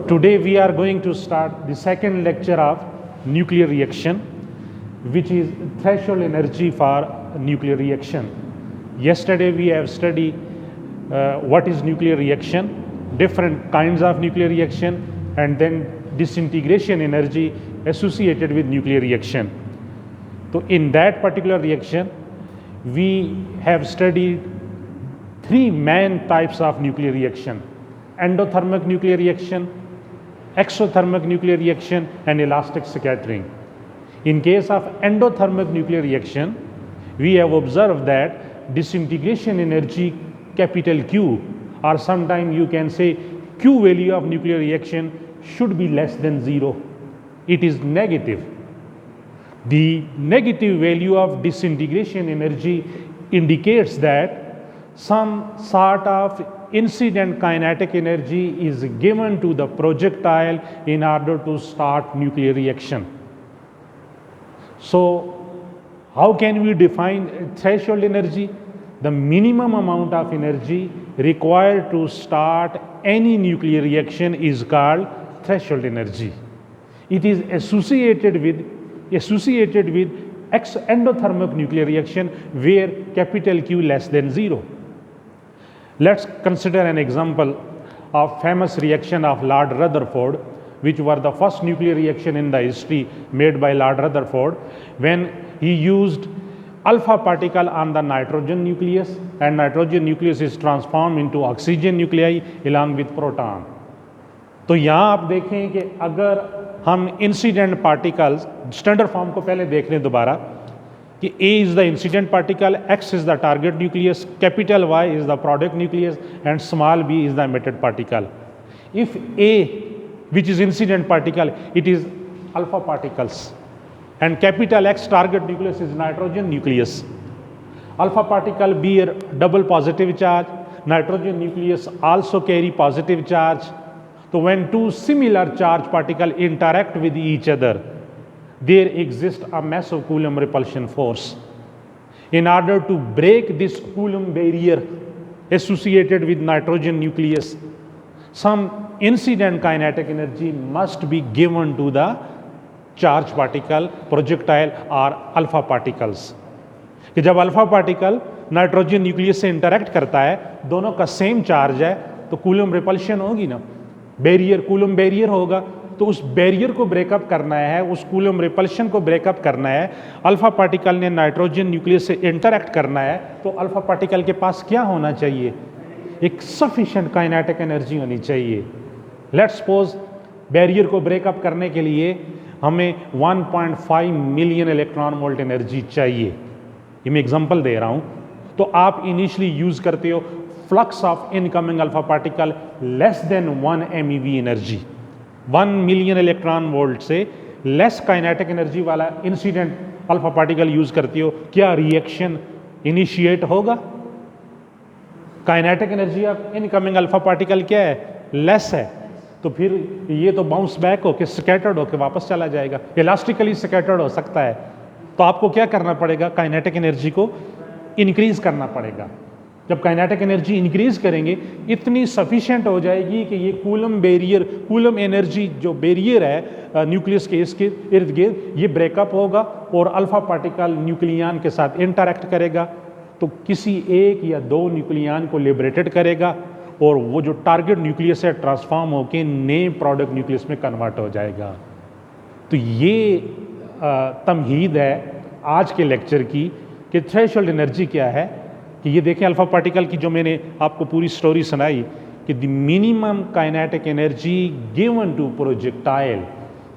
Today we are going to start the second lecture of nuclear reaction, which is threshold energy for nuclear reaction. Yesterday we have studied what is nuclear reaction, different kinds of nuclear reaction, and then disintegration energy associated with nuclear reaction. So in that particular reaction, we have studied three main types of nuclear reaction: endothermic nuclear reaction, exothermic nuclear reaction, and elastic scattering. In case of endothermic nuclear reaction, we have observed that disintegration energy capital Q, or sometimes you can say Q value of nuclear reaction, should be less than 0. It is negative. The negative value of disintegration energy indicates that some sort of incident kinetic energy is given to the projectile in order to start nuclear reaction. So how can we define threshold energy? The minimum amount of energy required to start any nuclear reaction is called threshold energy. It is associated with endothermic nuclear reaction where capital Q less than 0. Let's consider an example of famous reaction of Lord Rutherford, which were the first nuclear reaction in the history made by Lord Rutherford, when he used alpha particle on the nitrogen nucleus, and nitrogen nucleus is transformed into oxygen nuclei along with proton. तो यहाँ आप देखें कि अगर हम incident particles standard form को पहले देख लें दोबारा कि A is the incident particle, X is the target nucleus, capital Y is the product nucleus, and small b is the emitted particle. If A, which is incident particle, it is alpha particles, and capital X target nucleus is nitrogen nucleus. Alpha particle bear double positive charge, nitrogen nucleus also carry positive charge. So when two similar charge particles interact with each other, there exists a massive Coulomb repulsion force. In order to break this Coulomb barrier associated with nitrogen nucleus, some incident kinetic energy must be given to the charge particle, projectile or alpha particles. कि जब alpha particle nitrogen nucleus से interact करता है, दोनों का same charge है, तो coulomb repulsion होगी ना, बैरियर, कूलम बैरियर होगा, तो उस बैरियर को ब्रेकअप करना है, उस कूलम रिपल्शन को ब्रेकअप करना है, अल्फा पार्टिकल ने नाइट्रोजन न्यूक्लियस से इंटरेक्ट करना है, तो अल्फा पार्टिकल के पास क्या होना चाहिए? एक सफिशिएंट काइनेटिक एनर्जी होनी चाहिए. लेट्स सपोज बैरियर को ब्रेकअप करने के लिए हमें 1.5 मिलियन इलेक्ट्रॉन वोल्ट एनर्जी चाहिए. ये मैं एग्जांपल दे रहा हूं. तो आप इनिशियली यूज करते हो flux of incoming alpha particle less than 1 MeV energy. 1 million electron volt से लेस काइनेटिक एनर्जी वाला इंसिडेंट अल्फा पार्टिकल यूज करते हो, क्या रिएक्शन इनिशिएट होगा? Kinetic energy of incoming alpha particle क्या है? लेस है. तो फिर ये तो बाउंस बैक होकर स्कैटर्ड होकर वापस चला जाएगा, इलास्टिकली स्कैटर्ड हो सकता है. तो आपको क्या करना पड़ेगा? काइनेटिक एनर्जी को इंक्रीज करना पड़ेगा. जब काइनेटिक एनर्जी इंक्रीज करेंगे, इतनी सफिशिएंट हो जाएगी कि ये कूलम बैरियर, कूलम एनर्जी जो बैरियर है न्यूक्लियस के इसके इर्द गिर्द, ये ब्रेकअप होगा और अल्फा पार्टिकल न्यूक्लियन के साथ इंटरैक्ट करेगा, तो किसी एक या दो न्यूक्लियन को लिबरेटेड करेगा और वो जो टारगेट न्यूक्लियस है ट्रांसफॉर्म होकर नए प्रोडक्ट न्यूक्लियस में कन्वर्ट हो जाएगा. तो ये तमहीद है आज के लेक्चर की कि थ्रेशोल्ड एनर्जी क्या है. कि ये देखें अल्फा पार्टिकल की जो मैंने आपको पूरी स्टोरी सुनाई कि the minimum kinetic energy given to projectile,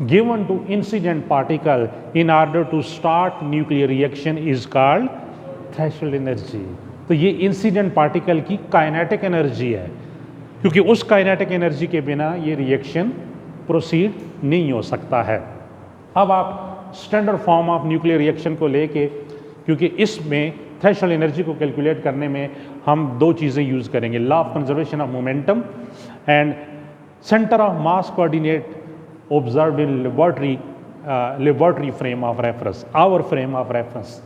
given to incident particle in order to start nuclear reaction is called threshold energy. तो ये इंसिडेंट पार्टिकल की काइनेटिक एनर्जी है, क्योंकि उस काइनेटिक एनर्जी के बिना ये रिएक्शन प्रोसीड नहीं हो सकता है. अब आप standard form of nuclear reaction को लेके, क्योंकि इसमें थ्रेशोल्ड एनर्जी को कैलकुलेट करने में हम दो चीज़ें यूज़ करेंगे, law of conservation of momentum and centre of mass coordinate observed in laboratory frame of reference, our frame of reference.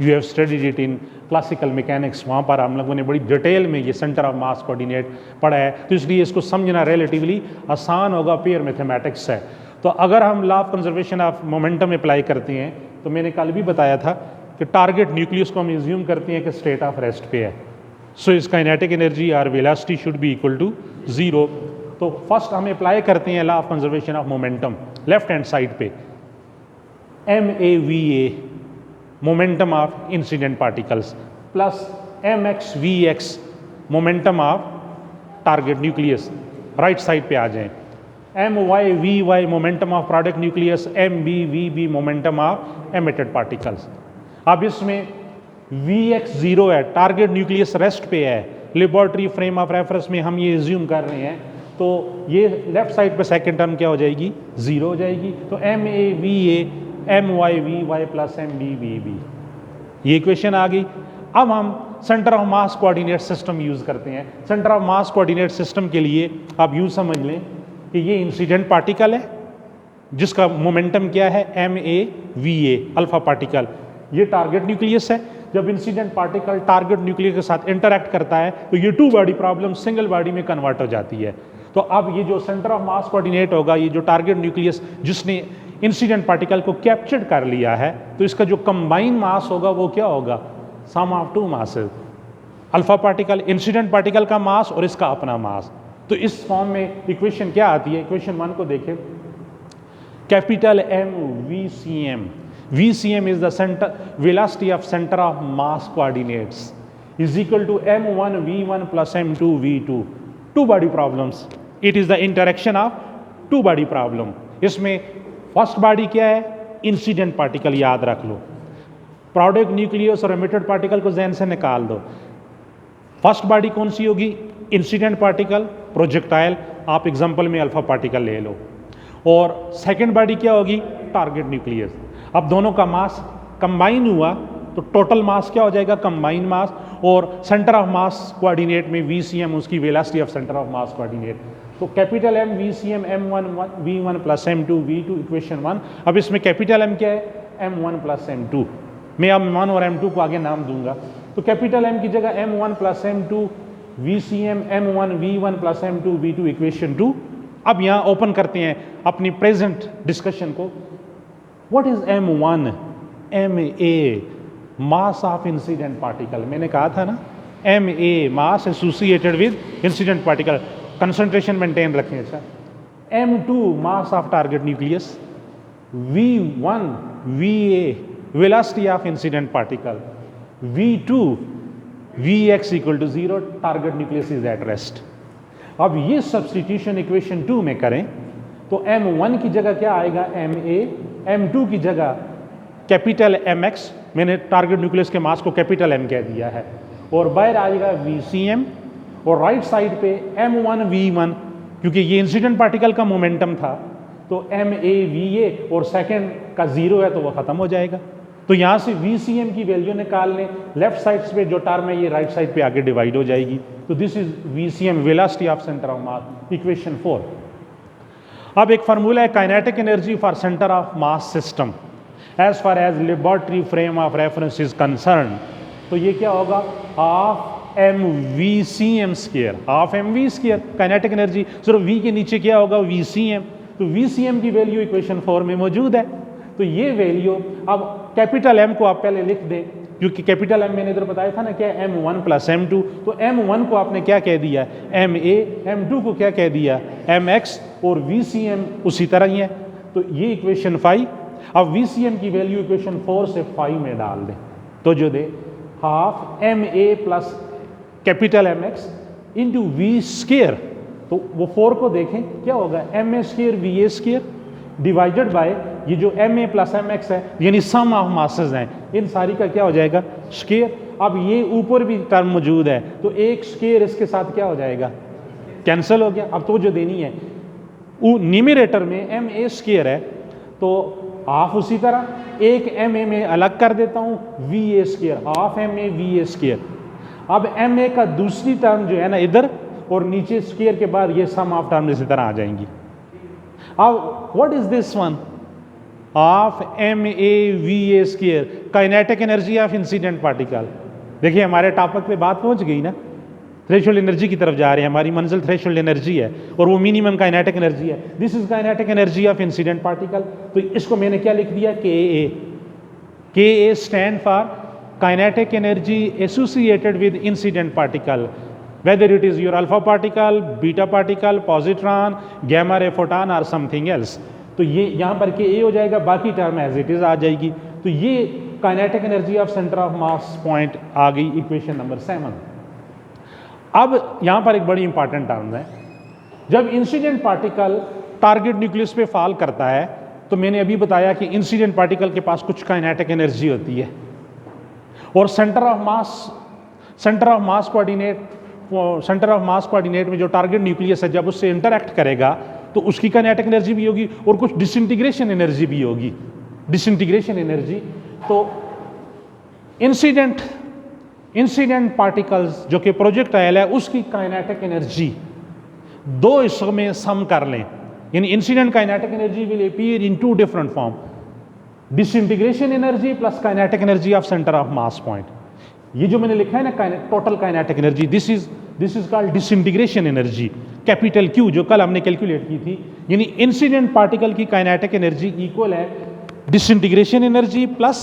You have studied it in classical mechanics, वहाँ पर हम लोगों ने बड़ी डिटेल में ये सेंटर ऑफ मास कोऑर्डिनेट पढ़ा है, तो इसलिए इसको समझना रिलेटिवली आसान होगा, प्योर मैथमेटिक्स है। तो अगर हम law of conservation of momentum apply करते हैं, तो मैंने कल भी बताया था कि टारगेट न्यूक्लियस को हम एज्यूम करते हैं कि स्टेट ऑफ रेस्ट पे है, सो इस काइनेटिक एनर्जी और velocity should be equal to 0। तो फर्स्ट हम अप्लाई करते हैं law of conservation of momentum left hand side पे, MAVA momentum of incident particles plus MXVX momentum of target nucleus, right side पे आ जाएं, MYVY momentum of product nucleus, MBVB momentum of emitted particles. अब इसमें Vx 0 है, target nucleus rest पे है, laboratory frame of reference में हम ये एज्यूम कर रहे हैं, तो ये लेफ्ट साइड पे सेकेंड टर्म क्या हो जाएगी, 0 हो जाएगी। तो MAVA MYVY प्लस MBVB, ये इक्वेशन आ गई। अब हम centre of mass coordinate system use करते हैं। Centre of mass coordinate system के लिए आप यूं समझ लें कि ये इंसिडेंट पार्टिकल है जिसका मोमेंटम क्या है, MAVA अल्फा पार्टिकल, ये टारगेट न्यूक्लियस है। जब इंसिडेंट पार्टिकल टारगेट न्यूक्लियस के साथ इंटरैक्ट करता है तो ये two body problem single body में कन्वर्ट हो जाती है। तो अब ये जो सेंटर ऑफ मास कोऑर्डिनेट होगा, ये जो टारगेट न्यूक्लियस जिसने इंसिडेंट पार्टिकल को कैप्चर कर लिया है, तो इसका जो कंबाइन मास होगा वो क्या होगा, sum of two masses, alpha particle incident particle का मास और इसका अपना मास। तो इस फॉर्म में इक्वेशन क्या आती है, इक्वेशन 1 को देखें, capital M VCM, VCM is the center velocity of center of mass coordinates is equal to M1 V1 plus M2 V2, two body problems, it is the interaction of two body problem। इसमें first body क्या है, incident particle, याद रख लो, product nucleus और emitted particle को ज़हन से निकाल दो। फर्स्ट बॉडी कौन सी होगी, इंसिडेंट पार्टिकल, प्रोजेक्टाइल, आप एग्जांपल में अल्फा पार्टिकल ले लो, और सेकंड बॉडी क्या होगी, टारगेट न्यूक्लियस। अब दोनों का मास कंबाइन हुआ तो टोटल मास क्या हो जाएगा, कंबाइन मास, और सेंटर ऑफ मास कोऑर्डिनेट में VCM उसकी velocity of centre of mass coordinate. तो capital M VCM M1 V1 plus M2 V2 equation 1। अब इसमें कैपिटल M क्या है, M1 प्लस M2, मैं अब M1 और M2 को आगे नाम दूंगा। तो कैपिटल M की जगह M1 plus M2 VCM M1 V1 plus M2 V2 equation 2। अब यहाँ ओपन करते हैं अपनी प्रेजेंट डिस्कशन को। What is M1, MA mass of incident particle, मैंने कहा था ना, MA mass associated with incident particle, concentration maintain रखें। अच्छा, M2 mass of target nucleus, V1 VA velocity of incident particle, V2 Vx equal to 0, target nucleus is at rest. अब ये substitution equation 2 में करें तो M1 की जगह क्या आएगा, MA, M2 की जगह कैपिटल MX, मैंने टारगेट न्यूक्लियस के मास को कैपिटल M कह दिया है, और बाहर आएगा VCM, और राइट साइड पे M1 V1, क्योंकि ये इंसिडेंट पार्टिकल का मोमेंटम था, तो MAVA और सेकंड का 0 है तो वो खत्म हो जाएगा। तो यहाँ से VCM की वैल्यू निकाल लें, लेफ्ट साइड पे जो टर्म है ये राइट साइड पे आगे डिवाइड हो जाएगी। तो this is VCM velocity of centre of mass, equation 4। अब एक फार्मूला है kinetic energy for centre of mass system as far as laboratory frame of reference is concern. तो ये क्या होगा, half MVCM square, half MV square kinetic energy, सिर्फ V के नीचे क्या होगा, VCM। तो VCM की वैल्यू इक्वेशन 4 में मौजूद है। तो ये वैल्यू, अब कैपिटल M को आप पहले लिख दें, क्योंकि कैपिटल M मैंने इधर बताया था ना क्या, M1 प्लस M2, तो M1 को आपने क्या कह दिया, MA, M2 को क्या कह दिया, MX, और VCM उसी तरह ही है। तो ये इक्वेशन 5। अब VCM की वैल्यू इक्वेशन 4 से 5 में डाल दें, तो जो दे half MA plus capital MX into V square, तो वो 4 को देखें क्या होगा, MA square VA square divided by ये जो MA प्लस MX है, यानी सम ऑफ मासेस हैं, इन सारी का क्या हो जाएगा, स्क्वायर। अब ये ऊपर भी टर्म मौजूद है, तो एक स्क्वायर इसके साथ क्या हो जाएगा, कैंसिल हो गया। अब तो जो देनी है, न्यूमरेटर में MA स्क्वायर है, तो हाफ उसी तरह एक MA में अलग कर देता हूँ, VA square, half MA VA square. अब MA का दूसरी टर्म जो है ना इधर, और नीचे स्क्वायर के बाद ये सम ऑफ टर्म इसी तरह आ जाएंगी। अब what is this one, of MAVA², kinetic energy of incident particle. देखिए हमारे टॉपिक पे बात पहुंच गई ना, थ्रेशोल्ड एनर्जी की तरफ जा रहे हैं, हमारी मंजिल थ्रेशोल्ड एनर्जी है और वो मिनिमम काइनेटिक एनर्जी है। This is kinetic energy of incident particle. तो इसको मैंने क्या लिख दिया, KA stand for kinetic energy associated with incident particle, whether it is your alpha particle, beta particle, positron, gamma ray photon or something else। तो ये यहाँ पर के ए हो जाएगा, बाकी टर्म एज इट इज आ जाएगी। तो ये kinetic energy of centre of mass point आ गई, इक्वेशन नंबर 7। अब यहाँ पर एक बड़ी इंपॉर्टेंट टर्म है, जब इंसिडेंट पार्टिकल टारगेट न्यूक्लियस पे फॉल करता है तो मैंने अभी बताया कि इंसिडेंट पार्टिकल के पास कुछ काइनेटिक एनर्जी होती है और सेंटर ऑफ मास कोऑर्डिनेट में जो टारगेट न्यूक्लियस है जब उससे इंटरैक्ट करेगा तो उसकी काइनेटिक एनर्जी भी होगी और कुछ डिसइंटीग्रेशन एनर्जी भी होगी। डिसइंटीग्रेशन एनर्जी तो इंसिडेंट पार्टिकल्स जो कि प्रोजेक्टाइल है उसकी काइनेटिक एनर्जी दो हिस्सों में सम कर लें, यानी incident kinetic energy will appear in 2 different form, disintegration energy plus kinetic energy of centre of mass point. ये जो मैंने लिखा है ना total kinetic energy, this is called disintegration energy, capital Q, जो कल हमने कैलकुलेट की थी। यानी इंसिडेंट पार्टिकल की काइनेटिक एनर्जी इक्वल है disintegration energy plus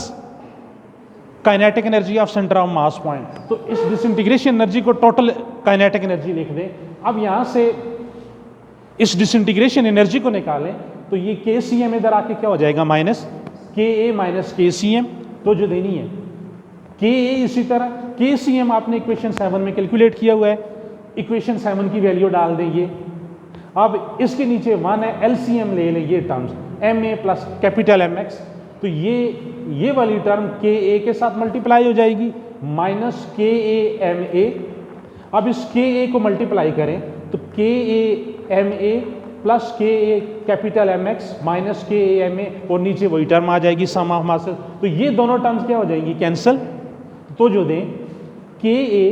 kinetic energy of centre of mass point. तो इस डिसइंटीग्रेशन एनर्जी को टोटल काइनेटिक एनर्जी लिख दें। अब यहां से इस डिसइंटीग्रेशन एनर्जी को निकालें तो ये KCM इधर आके क्या हो जाएगा, माइनस KA माइनस KCM, तो जो देनी है KA इसी तरह KCM आपने इक्वेशन 7 में कैलकुलेट किया हुआ है, इक्वेशन 7 की वैल्यू डाल देंगे। अब इसके नीचे 1 है, LCM ले लें ये terms MA plus capital MX, तो ये वाली टर्म KA के साथ मल्टीप्लाई हो जाएगी माइनस KA MA। अब इस KA को मल्टीप्लाई करें तो KA MA plus KA capital MX minus KA MA और नीचे वही टर्म आ जाएगी सम ऑफ मासेस। तो ये दोनों टर्म्स क्या हो जाएंगी, कैंसिल। तो जो दें KA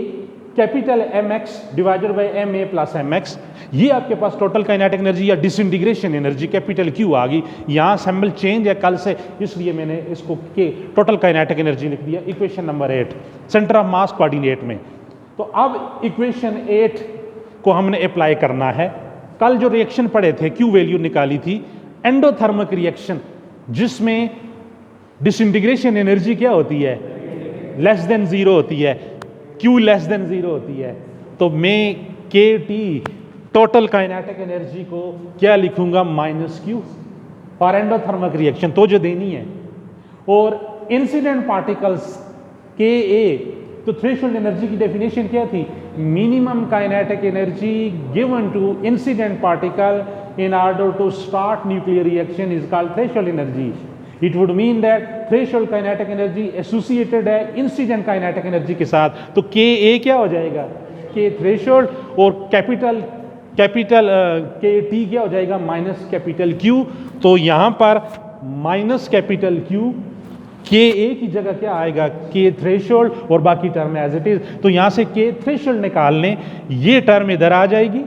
capital MX divided by MA plus MX, ये आपके पास टोटल काइनेटिक एनर्जी या डिसइंटीग्रेशन एनर्जी कैपिटल Q आ गई। यहाँ सिंबल चेंज है कल से, इसलिए मैंने इसको के टोटल काइनेटिक एनर्जी लिख दिया equation number 8 centre of mass coordinate में। तो अब इक्वेशन 8 को हमने अप्लाई करना है। कल जो रिएक्शन पढ़े थे, Q वैल्यू निकाली थी, एंडोथर्मिक रिएक्शन, जिसमें डिसइंटीग्रेशन एनर्जी क्या होती है, लेस देन 0 होती है, Q लेस देन 0 होती है। तो मैं KT टोटल काइनेटिक एनर्जी को क्या लिखूंगा, minus Q for endothermic reaction, तो जो देनी है। और इंसिडेंट पार्टिकल्स KA, तो थ्रेशोल्ड एनर्जी की डेफिनेशन क्या थी, minimum kinetic energy given to incident particle in order to start nuclear reaction is called threshold energy. It would mean that threshold kinetic energy associated है incident kinetic energy के साथ। तो KA क्या हो जाएगा, K थ्रेशोल्ड, और capital KT क्या हो जाएगा, माइनस कैपिटल Q। तो यहां पर माइनस कैपिटल Q, KA की जगह क्या आएगा, K थ्रेशोल्ड, और बाकी टर्म एज इट इज। तो यहां से K थ्रेशोल्ड निकाल लें, ये टर्म इधर आ जाएगी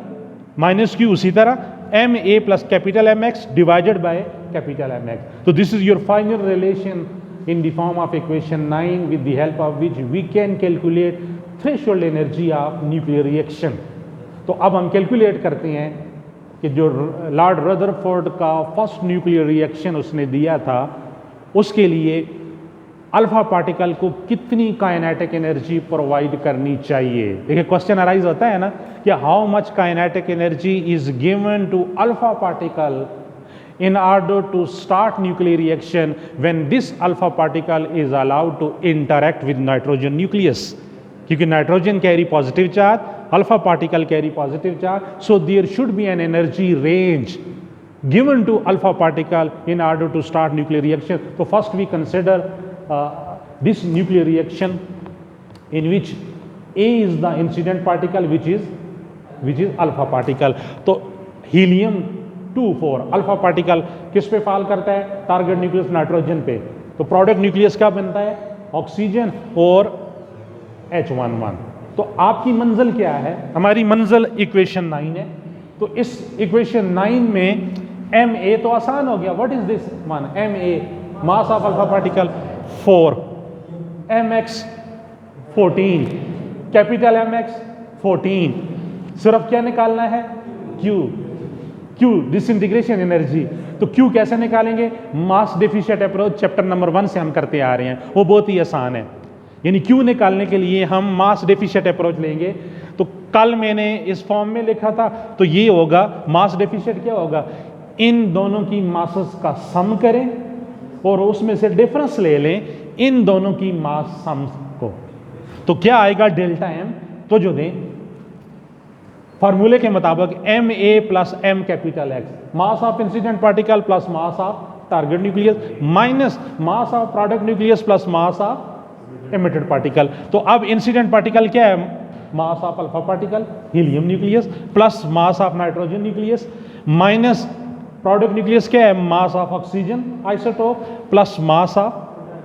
माइनस Q उसी तरह, MA plus capital MX divided by capital MX। तो this is your final relation in the form of equation 9 with the help of which we can calculate threshold energy of nuclear reaction। तो अब हम calculate करते हैं कि जो Lord Rutherford का first nuclear reaction उसने दिया था, उसके लिए अल्फा पार्टिकल को कितनी काइनेटिक एनर्जी प्रोवाइड करनी चाहिए। देखिए क्वेश्चन अराइज होता है ना कि how much kinetic energy is given to alpha particle in order to start nuclear reaction when this alpha particle is allowed to interact with nitrogen nucleus। क्योंकि nitrogen carry positive charge, alpha particle carry positive charge, so there should be an energy range given to alpha particle in order to start nuclear reaction। So first we consider this nuclear reaction in which A is the incident particle which is alpha particle। तो helium 2,4 alpha particle किस पे fall करता है, target nucleus nitrogen पे। तो product nucleus क्या बनता है, ऑक्सीजन और H11। तो आपकी मंजिल क्या है, हमारी मंजिल इक्वेशन 9 है। तो इस इक्वेशन 9 में एम ए तो आसान हो गया, what is this one, M A mass of alpha particle 4, M X 14, capital M X 14, सिर्फ क्या निकालना है, क्यू, क्यू डिसइंटीग्रेशन एनर्जी। तो क्यू कैसे निकालेंगे, mass deficient approach chapter number 1 से हम करते आ रहे हैं, वो बहुत ही आसान है। यानी क्यू निकालने के लिए हम मास डेफिशिएंट अप्रोच लेंगे। तो कल मैंने इस फॉर्म में लिखा था, तो ये होगा मास डेफिशिएंट क्या होगा, इन दोनों की मासेस का सम करें और उसमें से डिफरेंस ले लें इन दोनों की मास सम को, तो क्या आएगा डेल्टा एम। तो जो दें फॉर्मूले के मुताबिक M A plus M capital X, mass of incident particle plus mass of target nucleus minus mass of product nucleus plus mass of emitted particle. तो अब इंसिडेंट पार्टिकल क्या है, mass of alpha particle helium nucleus plus mass of nitrogen nucleus minus product nucleus क्या है, mass of oxygen isotope plus mass of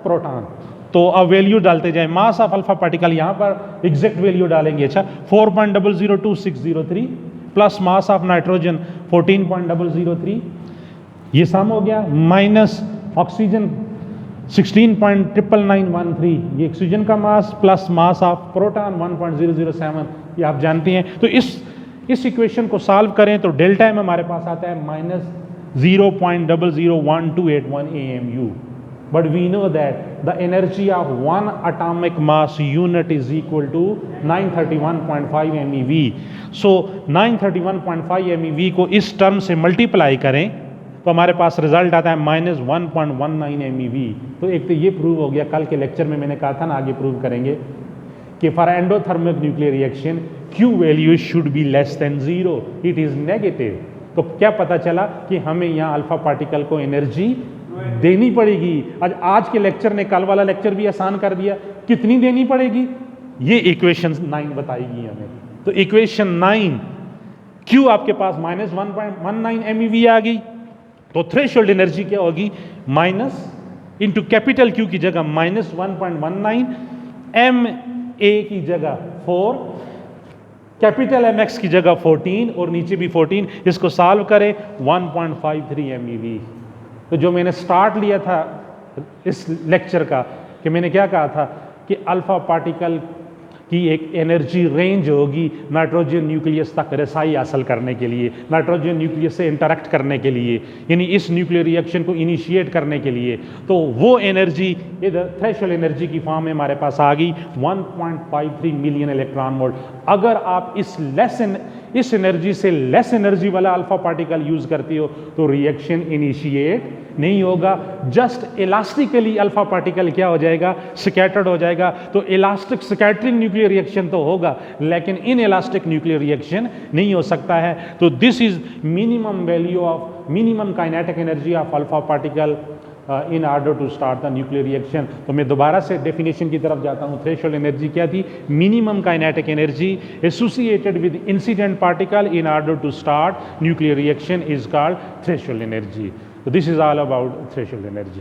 proton. तो अब value डालते जाए, मास ऑफ अल्फा पार्टिकल यहां पर एग्जैक्ट वैल्यू डालेंगे, अच्छा 4.002603 प्लस मास ऑफ नाइट्रोजन 14.003, ये सम हो गया, माइनस ऑक्सीजन 16.99913, ये ऑक्सीजन का mass plus mass of proton 1.007, ये आप जानते हैं। तो इस इक्वेशन को सॉल्व करें तो डेल्टा एम हमारे पास आता है minus 0.001281 AMU। But we know that the energy of one atomic mass unit is equal to 931.5 MeV. So 931.5 MeV को इस टर्म से मल्टीप्लाई करें तो हमारे पास रिजल्ट आता है माइनस 1.19 MeV। तो एक तो ये प्रूव हो गया, कल के लेक्चर में मैंने कहा था ना आगे प्रूव करेंगे कि for endothermic nuclear reaction Q value should be less than 0, it is negative. तो क्या पता चला कि हमें यहाँ अल्फा पार्टिकल को एनर्जी देनी पड़ेगी। आज के लेक्चर ने कल वाला लेक्चर भी आसान कर दिया, कितनी देनी पड़ेगी ये इक्वेशन 9 बताएगी हमें। तो इक्वेशन 9 Q आपके पास माइनस 1.19 MeV आ गई, तो थ्रेशोल्ड एनर्जी क्या होगी, माइनस इंटू कैपिटल Q की जगह माइनस 1.19, एम ए की जगह 4, कैपिटल एम एक्स की जगह 14 और नीचे भी 14, इसको सॉल्व करें 1.53 MeV। तो जो मैंने स्टार्ट लिया था इस लेक्चर का कि मैंने क्या कहा था कि अल्फा पार्टिकल की एक एनर्जी रेंज होगी नाइट्रोजन न्यूक्लियस तक रसाई हासिल करने के लिए, नाइट्रोजन न्यूक्लियस से इंटरेक्ट करने के लिए, यानी इस न्यूक्लियर रिएक्शन को इनिशिएट करने के लिए। तो वो एनर्जी इधर थ्रेशोल्ड एनर्जी की फॉर्म में हमारे पास आ गई 1.53 मिलियन इलेक्ट्रॉन वोल्ट। अगर आप इस एनर्जी से लेस एनर्जी वाला अल्फा पार्टिकल यूज करती हो तो रिएक्शन इनिशिएट नहीं होगा, जस्ट इलास्टिकली अल्फा पार्टिकल क्या हो जाएगा, स्कैटर्ड हो जाएगा। तो इलास्टिक स्कैटरिंग न्यूक्लियर रिएक्शन तो होगा लेकिन इन इलास्टिक न्यूक्लियर रिएक्शन नहीं हो सकता है। तो this is minimum value of minimum kinetic energy of alpha particle in order to start the nuclear reaction. तो मैं दोबारा से डेफिनेशन की तरफ जाता हूँ। थ्रेशोल्ड एनर्जी क्या थी, minimum kinetic energy associated with incident particle in order to start nuclear reaction is called threshold energy. So this is all about threshold energy.